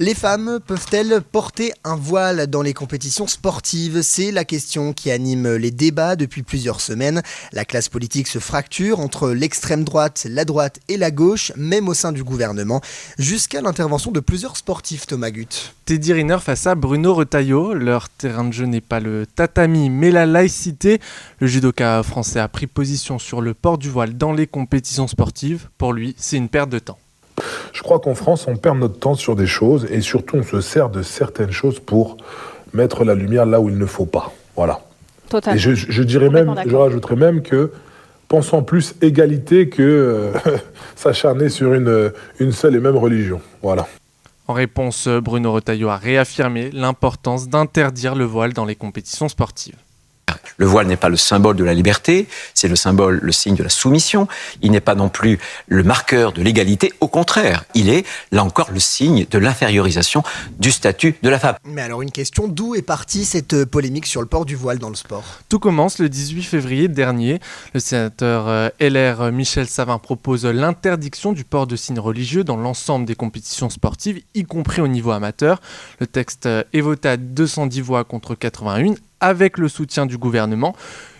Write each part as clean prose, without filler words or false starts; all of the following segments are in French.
Les femmes peuvent-elles porter un voile dans les compétitions sportives? C'est la question qui anime les débats depuis plusieurs semaines. La classe politique se fracture entre l'extrême droite, la droite et la gauche, même au sein du gouvernement, jusqu'à l'intervention de plusieurs sportifs, Thomas Gut. Teddy Riner face à Bruno Retailleau. Leur terrain de jeu n'est pas le tatami, mais la laïcité. Le judoka français a pris position sur le port du voile dans les compétitions sportives. Pour lui, c'est une perte de temps. Je crois qu'en France, on perd notre temps sur des choses et surtout on se sert de certaines choses pour mettre la lumière là où il ne faut pas. Voilà. Totalement. Et je dirais même, je rajouterais même que pensons plus égalité que s'acharner sur une seule et même religion. Voilà. En réponse, Bruno Retailleau a réaffirmé l'importance d'interdire le voile dans les compétitions sportives. Le voile n'est pas le symbole de la liberté, c'est le symbole, le signe de la soumission. Il n'est pas non plus le marqueur de l'égalité. Au contraire, il est, là encore, le signe de l'infériorisation du statut de la femme. Mais alors une question, d'où est partie cette polémique sur le port du voile dans le sport? Tout commence le 18 février dernier. Le sénateur LR Michel Savin propose l'interdiction du port de signes religieux dans l'ensemble des compétitions sportives, y compris au niveau amateur. Le texte est voté à 210 voix contre 81. Avec le soutien du gouvernement.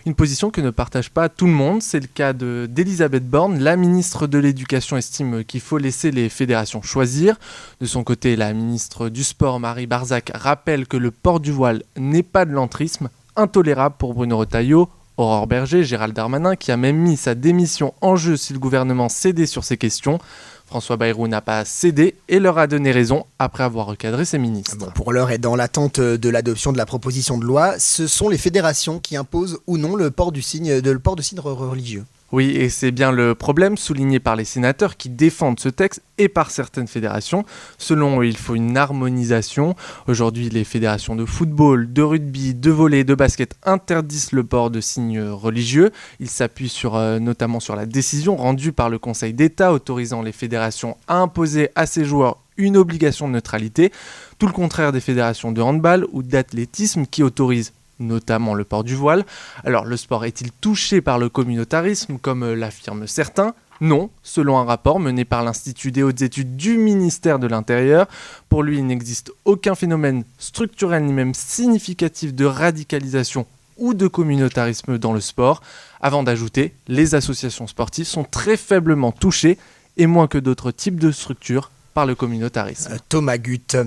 Une position que ne partage pas tout le monde. C'est le cas d'Elisabeth Borne. La ministre de l'Éducation estime qu'il faut laisser les fédérations choisir. De son côté, la ministre du Sport, Marie Barzac, rappelle que le port du voile n'est pas de l'entrisme, intolérable pour Bruno Retailleau. Aurore Berger, Gérald Darmanin, qui a même mis sa démission en jeu si le gouvernement cédait sur ces questions. François Bayrou n'a pas cédé et leur a donné raison après avoir recadré ses ministres. Bon, pour l'heure et dans l'attente de l'adoption de la proposition de loi, ce sont les fédérations qui imposent ou non le port de signes religieux. Oui, et c'est bien le problème souligné par les sénateurs qui défendent ce texte et par certaines fédérations. Selon eux, il faut une harmonisation. Aujourd'hui, les fédérations de football, de rugby, de volley et de basket interdisent le port de signes religieux. Ils s'appuient notamment sur la décision rendue par le Conseil d'État autorisant les fédérations à imposer à ses joueurs une obligation de neutralité. Tout le contraire des fédérations de handball ou d'athlétisme qui autorisent notamment le port du voile. Alors, le sport est-il touché par le communautarisme, comme l'affirment certains ? Non, selon un rapport mené par l'Institut des hautes études du ministère de l'Intérieur. Pour lui, il n'existe aucun phénomène structurel ni même significatif de radicalisation ou de communautarisme dans le sport. Avant d'ajouter, les associations sportives sont très faiblement touchées et moins que d'autres types de structures par le communautarisme. Thomas Gut.